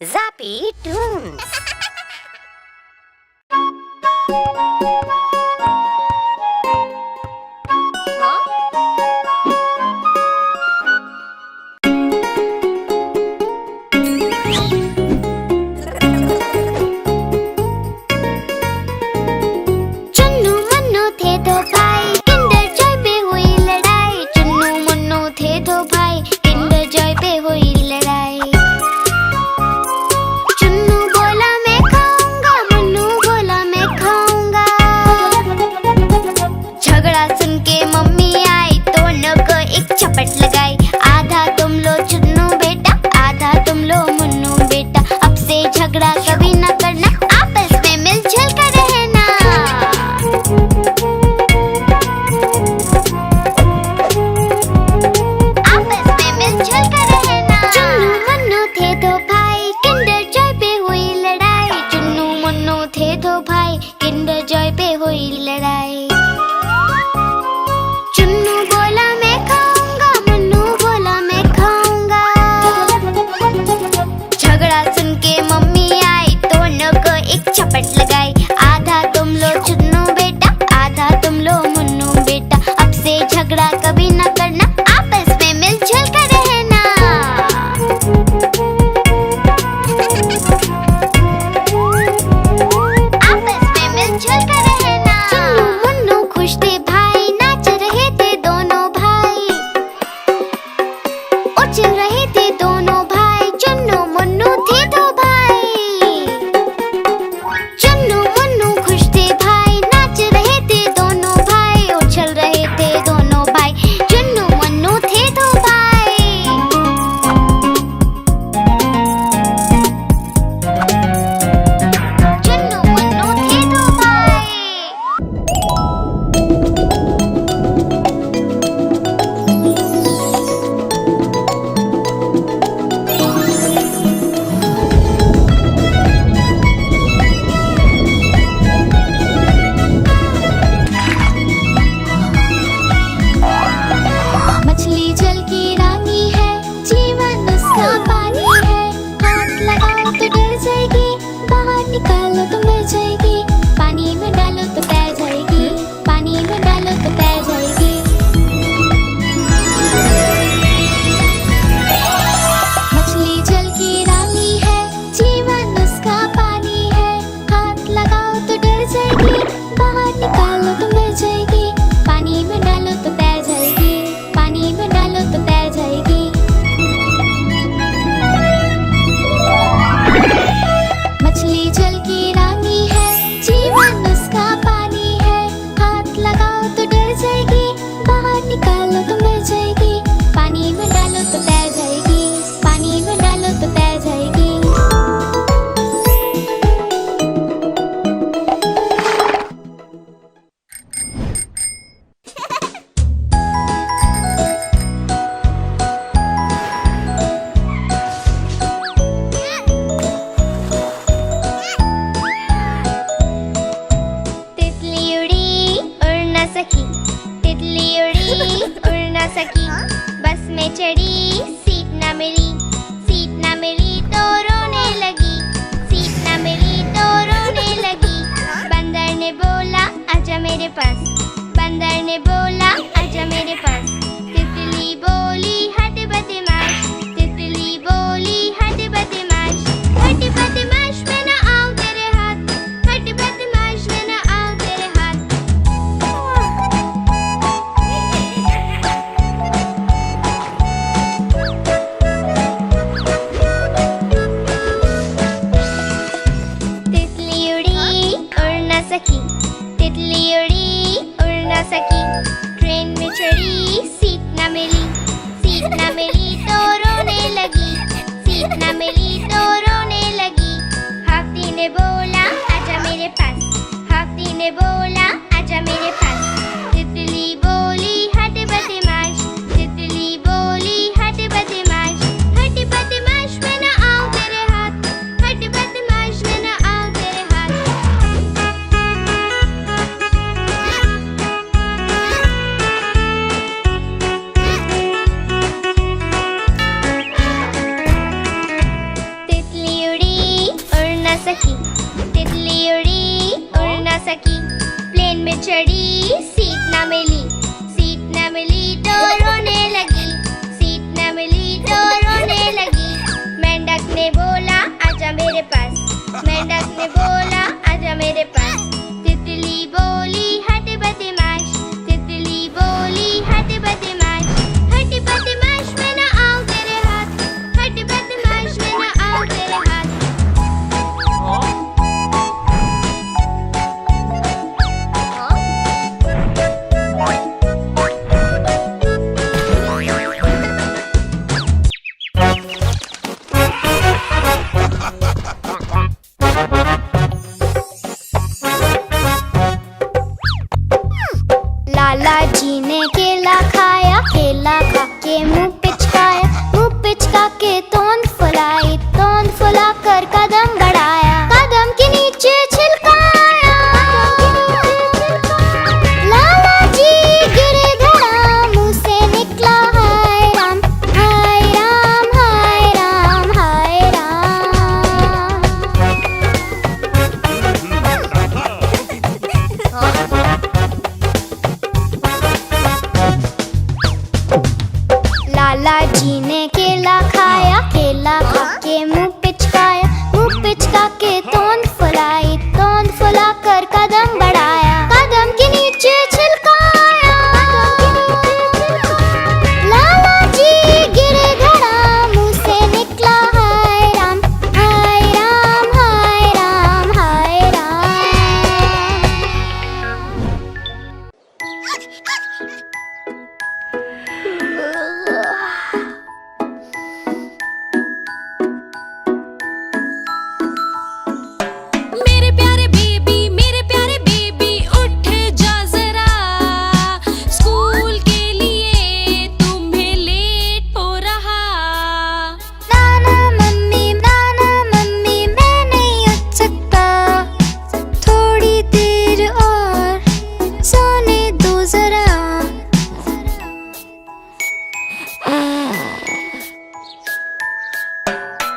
Zappy Tunes. तितली उड़ी ना सकी। तितली उड़ी उड़ ना सकी, प्लेन में चढ़ी सीट ना मिली। सीट ना मिली तो रोने लगी, सीट ना मिली तो रोने लगी। मेंढक ने बोला आजा मेरे पास, मेंढक ने बोला आजा मेरे पास। तितली बोली हट बदमाश, तितली बोली हट बदमाश। हट बदमाश मैं ना आऊं तेरे हाथ, हट बदमाश मैं ना आऊं तेरे हाथ। लाला जी ने केला खाया, केला खा के मुंह पिचकाया। मुंह पिचका के तोंद फुलाई, तोंद फुला कर कदम बढ़ाया। कदम के नीचे छिलकाया, लाला जी गिरे धड़ा। मुंह से निकला हाय राम, हाय राम, हाय राम, हाय राम। लाला जी ने केला खाया, केला खा के मुंह पिचकाया। मुंह पिचका के तोंद फुलाई, तोंद फुला कर कदम बढ़ाया। कदम के नीचे छिलकाया, लाला जी गिरे धड़ा। मुंह से निकला हाय राम, हाय राम, हाय राम, हाय राम। मेरे प्यारे बेबी उठ जा जरा। स्कूल के लिए तुम्हें लेट हो रहा। नाना मम्मी मैं नहीं उठ सकता। थोड़ी देर और सोने दो जरा।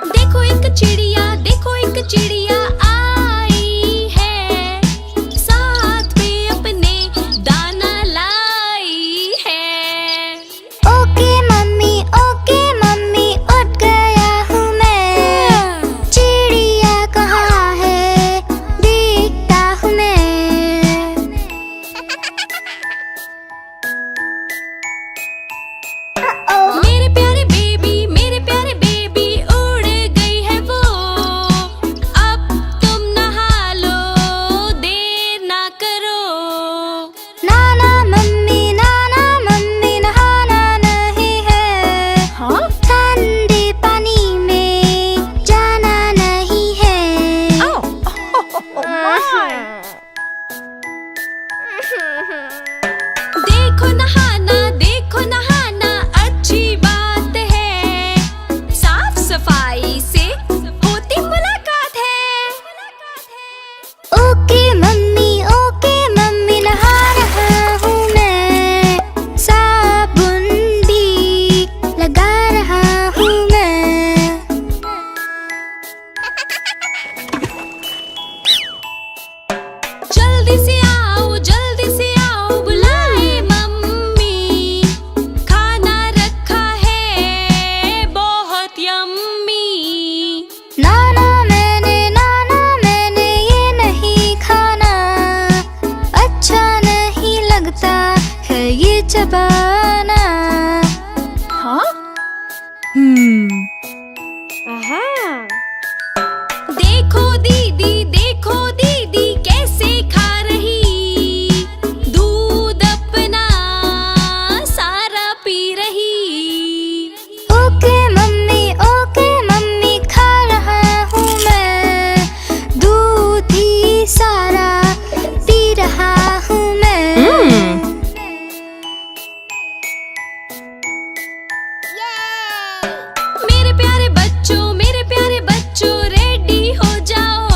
देखो एक चिड़िया, देखो एक चिड़िया आई है। साथ में अपने दाना लाई है। ओके मम्मी उठ गया हूँ मैं। चिड़िया कहाँ है देखता हूँ मैं। मेरे प्यारे बेबी उड़ गई है वो। अब तुम नहा लो, देर ना करो। नाना मम्मी नहाना नहीं है। हाँ? ठंडे पानी में जाना नहीं है। देखो नहाना अच्छी बात है। साफ सफाई से होती मुलाकात है। ओके मम्मी नहा रहा हूँ मैं। साबुन भी लगा रहा हूँ मैं। जल्दी से आओ बुलाए मम्मी। खाना रखा है बहुत यम्मी। नाना मैंने ये नहीं खाना। अच्छा नहीं लगता है ये चबाना। हाँ? देखो दीदी कैसे खा रही। दूध अपना सारा पी रही। ओके मम्मी खा रहा हूँ मैं। दूध ही सारा पी रहा हूँ मैं। मेरे प्यारे बच्चों रेडी हो जाओ।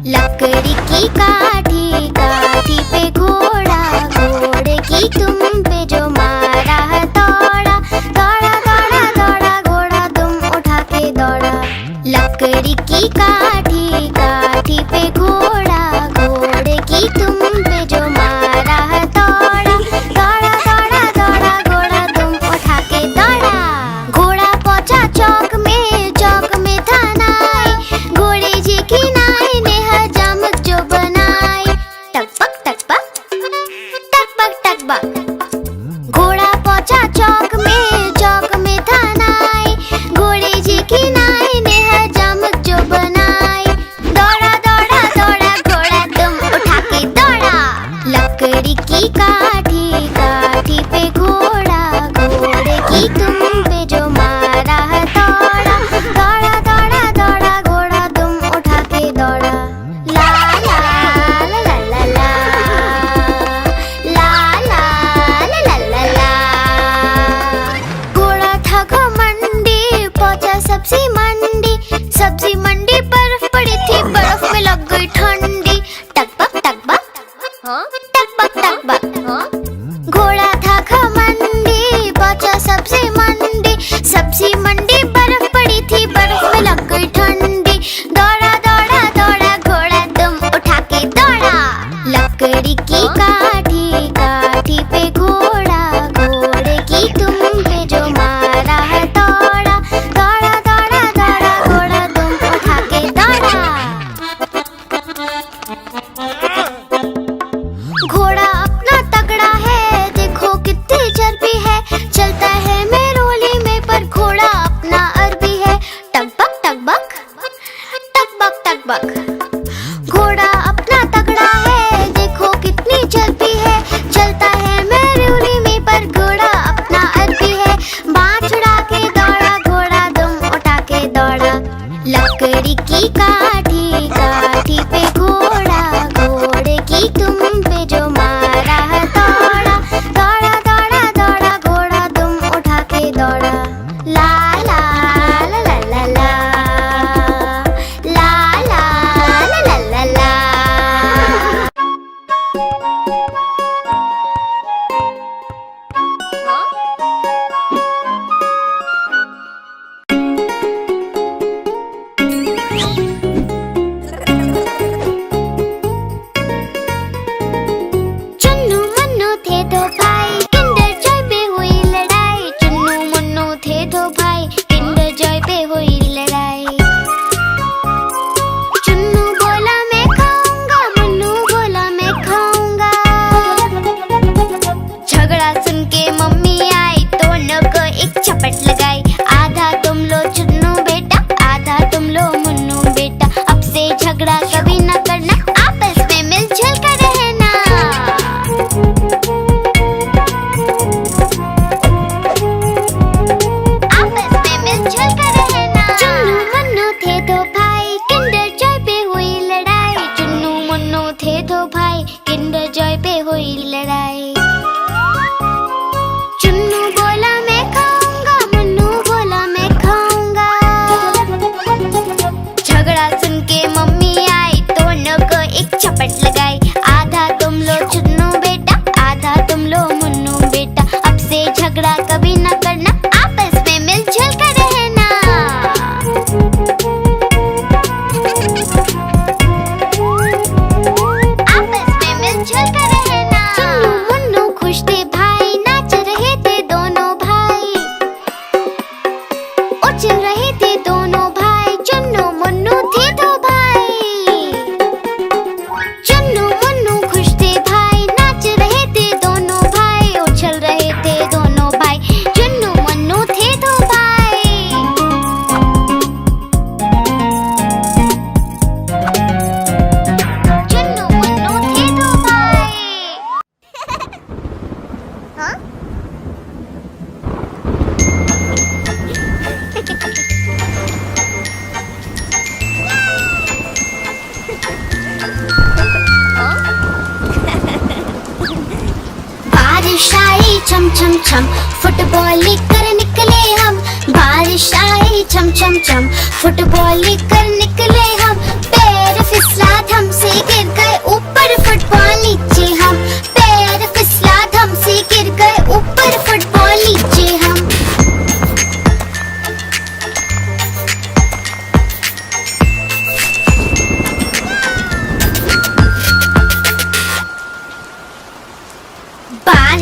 लकड़ी की काठी, काठी पे घोड़ा, घोड़े की तुम पे जो मारा है दौड़ा, दौड़ा दौड़ा दौड़ा घोड़ा तुम उठा के दौड़ा। लकड़ी की काठी, काठी पे घोड़ा, घोड़े की तुम पे जो मारा है दौड़ा, दौड़ा दौड़ा दौड़ा घोड़ा तुम उठा के दौड़ा। घोड़ा पहुंचा चौक में, चौक में था नाई, घोड़े जी की नाई ने हजामत जो बनाई। टकबक टकबक टकबक टकबक। घोड़ा पहुंचा चौक में, चौक में था नाई, घोड़े जी की नाई ने हजामत जो बनाई। दौड़ा दौड़ा दौड़ा घोड़ा तुम उठा के दौड़ा। लकड़ी की काठी, काठी पे घोड़ा, घोड़े की तुम पे जो मारा है दौड़ा, दौड़ा दौड़ा दौड़ा घोड़ा तुम उठा के दौड़ा। ला ला ला ला ला ला, ला ला ला ला ला ला। घोड़ा था घमंडी, पहुंचा सब्जी मंडी, सब्जी मंडी बर्फ पड़ी थी, बर्फ में लग गई ठंडी। टकबक टकबक टकबक टकबक। घोड़ा था घमंडी, पहुंचा सब्जी मंडी, सब्जी मंडी बर्फ पड़ी थी, बर्फ में लग गई ठंडी। दौड़ा दौड़ा दौड़ा घोड़ा तुम उठा के दौड़ा। लकड़ी की काठी, काठी पे घोड़ा, घोड़े की तुम पे जो मारा है दौड़ा, दौड़ा दौड़ा दौड़ा घोड़ा तुम उठा के दौड़ा। घोड़ा अपना तगड़ा है, देखो कितनी चर्बी है, चलता है मेरोली में पर घोड़ा अपना अरबी है। टकबक टकबक टकबक टकबक। घोड़ा अपना तगड़ा है, देखो कितनी चर्बी है, चलता है मेरोली में पर घोड़ा अपना अरबी है। बाँह छुड़ा के दौड़ा घोड़ा तुम उठा के दौड़ा। लकड़ी की काठी, काठी पे घोड़ा, घोड़े की तुम पे जो मारा है दौड़ा, दौड़ा दौड़ा दौड़ा घोड़ा तुम उठा के दौड़ा। ला ला ला ला ला ला, ला ला ला ला ला ला। चुन्नू मुन्नू थे दो भाई, किंडर जॉय पे हुई लड़ाई। चुन्नू मुन्नू थे दो भाई, किंडर जॉय पे हुई लड़ाई। चुन्नू बोला मैं खाऊंगा, मुन्नू बोला मैं खाऊंगा। झगड़ा सुन के मम्मी आई, दोनों को एक चपट लगाई। आधा तुम लो चुन्नू बेटा, आधा तुम लो मुन्नू बेटा। अब से झगड़ा कभी न करना, आपस में मिलजुल कर रहना। आपस में मिलजुल कर रहना। चुन्नू मुन्नू थे दो भाई, किंडर जॉय पे हुई लड़ाई। चुन्नू मुन्नू थे दो भाई, किंडर जॉय पे हुई लड़ाई। चुन्नू बोला मैं खाऊंगा, मुन्नू बोला मैं खाऊंगा। झगड़ा सुन के मम्मी आई, दोनों को एक चपट लगाई। आधा तुम लो चुन्नू बेटा, आधा तुम लो मुन्नू बेटा। अब से झगड़ा कभी न करना, आपस में मिलजुल कर रहना। आपस में मिलजुल कर रहना। चुन्नू मुन्नू खुश थे भाई, नाच रहे थे दोनों भाई, उछल रहे थे दोनों भाई। चुन्नू मुन्नू थे दो भाई। चुन्नू मुन्नू खुश थे भाई, नाच रहे थे दोनों भाई, उछल रहे थे दोनों भाई। चुन्नू मुन्नू थे दो भाई। चुन्नू मुन्नू थे दो भाई। हाँ? बारिश आई छम छम छम, फुटबॉल कर निकले हम। बारिश आई छम छम छम, फुटबॉल कर निकले हम। पैर फिसला थम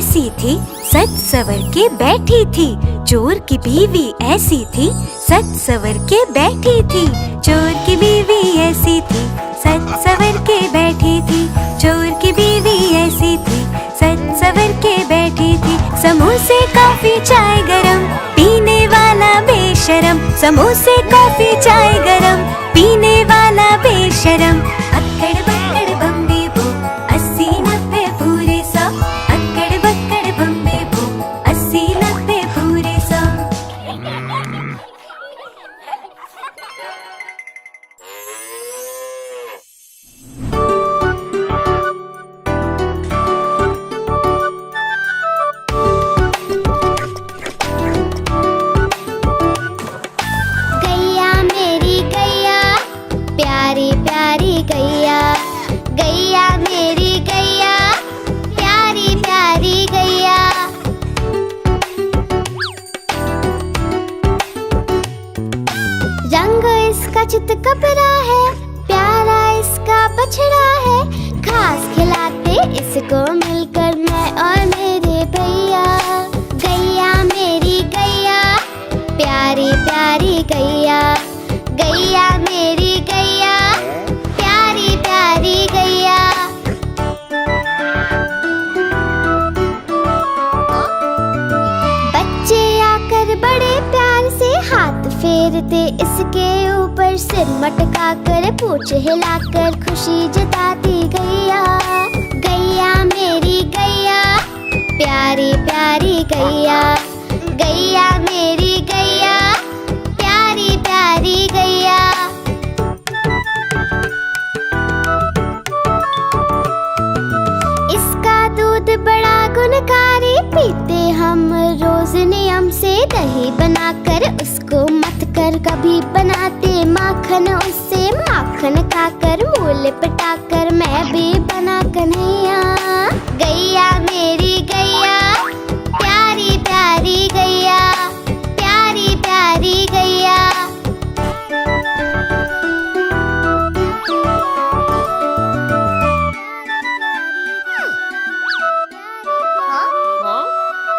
ऐसी थी, सज सवर के बैठी थी। चोर की बीवी ऐसी थी, सज सवर के बैठी थी। चोर की बीवी ऐसी थी, सज सवर के बैठी थी। चोर की बीवी ऐसी थी, सज सवर के बैठी थी। समोसे कॉफी चाय गरम, पीने वाला बेशरम। समोसे कॉफी चाय गरम, पीने वाला बेशरम। अक्कड़ बक्कड़ बम्बे बो, 80-90 पूरे 100। अक्कड़ बक्कड़ बम्बे बो, 80-90 पूरे 100। गैया मेरी गैया, प्यारी प्यारी गैया। गैया मेरी गैया, प्यारी प्यारी गैया। रंग इसका चित कपड़ा है, प्यारा इसका बछड़ा है। घास खिलाते इसको मिलकर मैं और मेरे भैया। गैया मेरी गैया, प्यारी प्यारी गैया। गैया मेरी गैया, प्यारी प्यारी गैया। बच्चे आकर बड़े प्यार से हाथ फेरते इसके ऊपर, सिर मटका कर पूंछ हिलाकर खुशी जताती गैया। गैया मेरी गैया, प्यारी प्यारी गैया। गैया मेरी गैया, प्यारी प्यारी गैया। इसका दूध बड़ा गुणकारी, पीते हम रोज नियम से। दही बनाकर उसको मथ कर कभी बनाते माखन उससे। माखन खाकर मुँह लिपटाकर मैं भी बना कन्हैया। गैया मेरी गैया, प्यारी प्यारी गैया। प्यारी प्यारी गैया।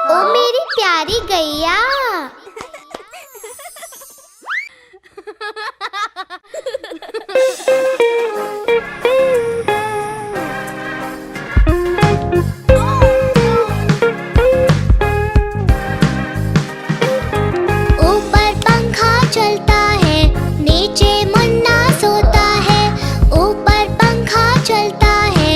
ओ मेरी प्यारी गैया। ऊपर पंखा चलता है, नीचे मुन्ना सोता है। ऊपर पंखा चलता है,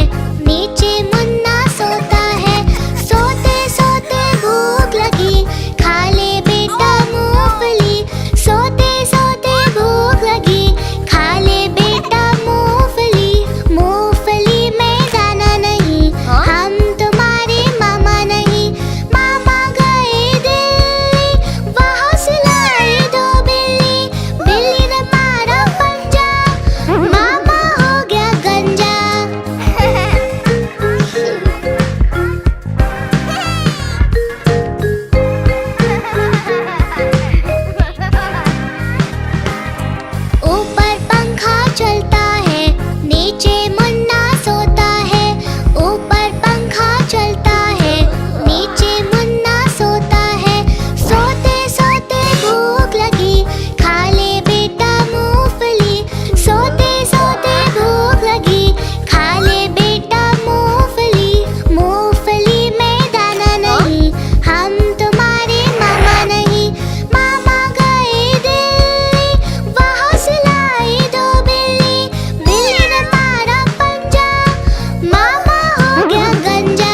नीचे मुन्ना सोता है। सोते सोते भूख लगी, खा ले बेटा मूंगफली। सोते सोते भूख लगी, खा ले बेटा मूंगफली। मूंगफली में दाना नहीं, हम तुम्हारे मामा नहीं। मामा गए दिल्ली, वहाँ से लाए 2 बिल्ली। बिल्ली ने मारा पंजा, मामा हो गया गंजा। ऊपर पंखा चलता है, नीचे मुन्ना सोता है। ऊपर पंखा चलता है, नीचे मुन्ना सोता है। सोते सोते भूख लगी, खा ले बेटा मूंगफली। सोते सोते भूख लगी, खा ले बेटा मूंगफली। मूंगफली में दाना नहीं, हम तुम्हारे मामा नहीं। मामा गए दिल्ली, वहाँ से लाए 2 बिल्ली। बिल्ली ने मारा पंजा, मामा हो गया गंजा।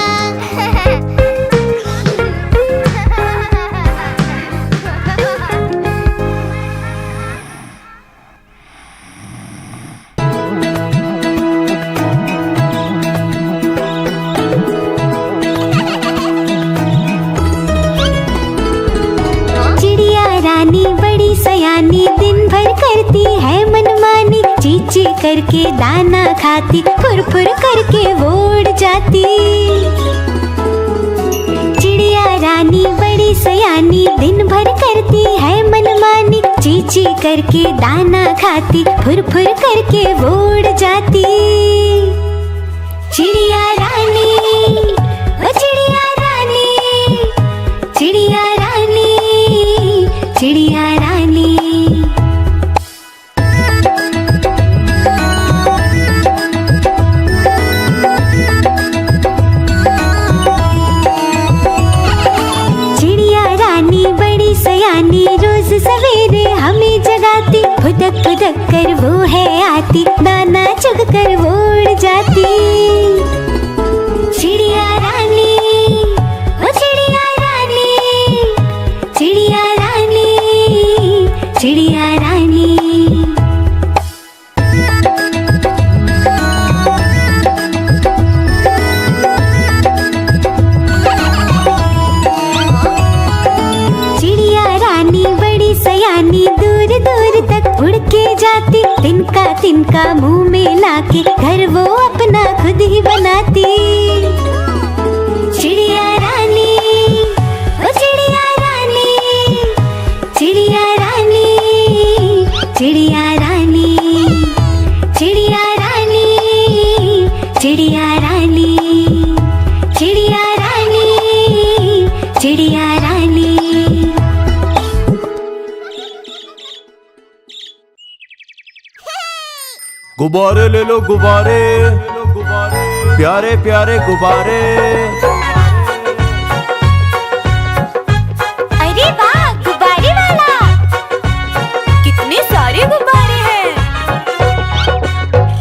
चिड़िया रानी बड़ी सयानी, दिन भर करती है मनमानी। चींची करके दाना खाती, फुर फुर करके वो उड़ जाती। चिड़िया रानी बड़ी सयानी, दिन भर करती है मनमानी। चींची करके दाना खाती, फुर फुर करके वो उड़ जाती। चिड़िया रानी, ओ चिड़िया रानी। चिड़िया रानी। चिड़िया रानी बड़ी सयानी, रोज सवेरे हमें जगाती, फुदक फुदक कर वो है आती, दाना चुग कर वो उड़ जाती। चिड़िया रानी, ओ चिड़िया रानी, चिड़िया रानी, चिड़िया रानी। चिड़िया रानी बड़ी सयानी, दूर दूर तक उड़ के जाती, तिनका तिनका मुंह में लाके घर वो अपना खुद ही बनाती। चिड़िया रानी, ओ चिड़िया रानी, चिड़िया रानी, चिड़िया रानी, चिड़िया रानी, चिड़िया रानी, चिड़िया रानी, चिड़िया रानी। गुब्बारे ले लो गुब्बारे, प्यारे प्यारे गुब्बारे। अरे वाह, गुब्बारे वाला, कितने सारे गुब्बारे हैं।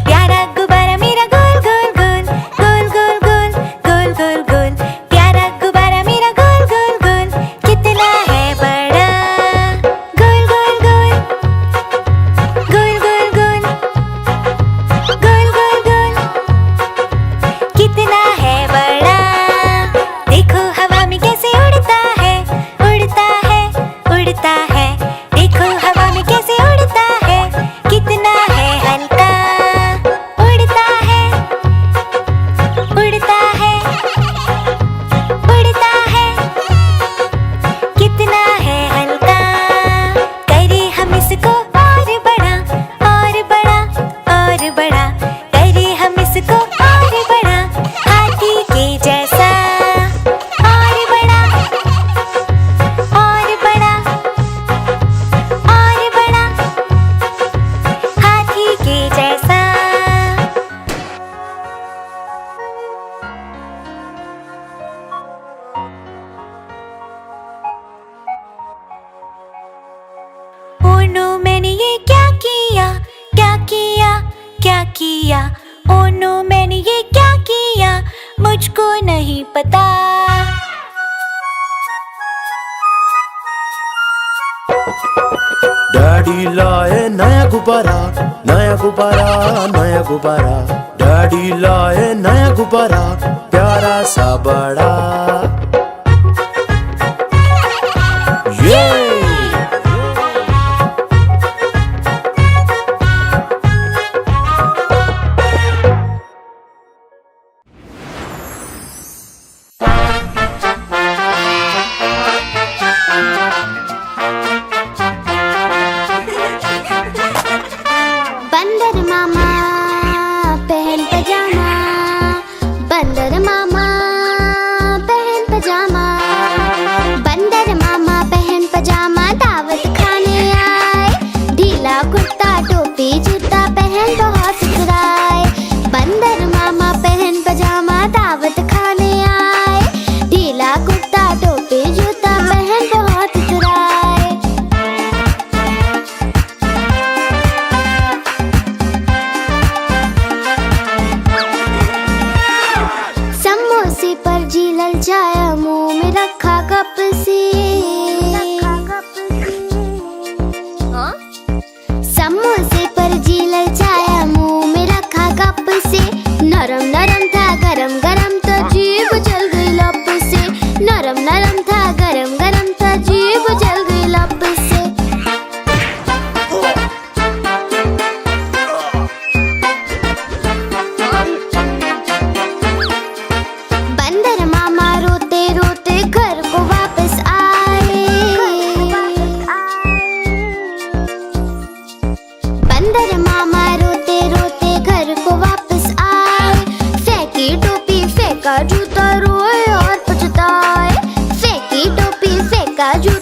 प्यारा गुब्बारा मेरा गोल गोल गोल, गोल गोल गोल, गोल गोल गोल। प्यारा गुब्बारा मेरा गोल गोल गोल, कितना है बड़ा, गोल गोल गोल, गोल गोल गोल, गोल गोल गोल, कितना है बड़ा। देखो हवा में कैसे उड़ता है, उड़ता है, उड़ता है। देखो हवा में कैसे उड़ता है, कितना है हल्का, उड़ता है, उड़ता है, उड़ता है, कितना है हल्का। करे हम इसको और बड़ा, और बड़ा, और बड़ा। करे हम इसको और बड़ा, हाथी के जैसा, और बड़ा, और बड़ा, और बड़ा, हाथी के जैसा। ओ नो, मैंने ये क्या किया, क्या किया, क्या किया। ओ नो, मैंने ये क्या किया, मुझको नहीं पता। डैडी लाए नया गुब्बारा, नया गुब्बारा, नया गुब्बारा। डैडी लाए नया गुब्बारा, प्यारा सा बड़ा। ये बंदर मामा पहन पजामा, बंदर मामा पहन पजामा, बंदर मामा पहन पजामा, दावत खाने आए। ढीला कुर्ता टोपी जूता पहन बहुत सुधराए। बंदर मामा पहन पजामा, दावत खाने आए। ढीला कुर्ता टोपी जूता पहन बहुत सुधराए। समोसे पर जी ललचाया, मुंह में रखा कप से। समोसे पर जी ललचाया, मुंह में रखा कप से। नरम नरम था गरम गरम, तो जीभ जल गई लप से। नरम नरम था गरम गरम, तो जीभ जल गई लप से। बंदर मामा रोते रोते घर को वापस आए। बंदर मामा रोते रोते घर को वापस आए। फेंकी टोपी फेंका जूता, रोए और पछताए। फेंकी टोपी फेंका जूता,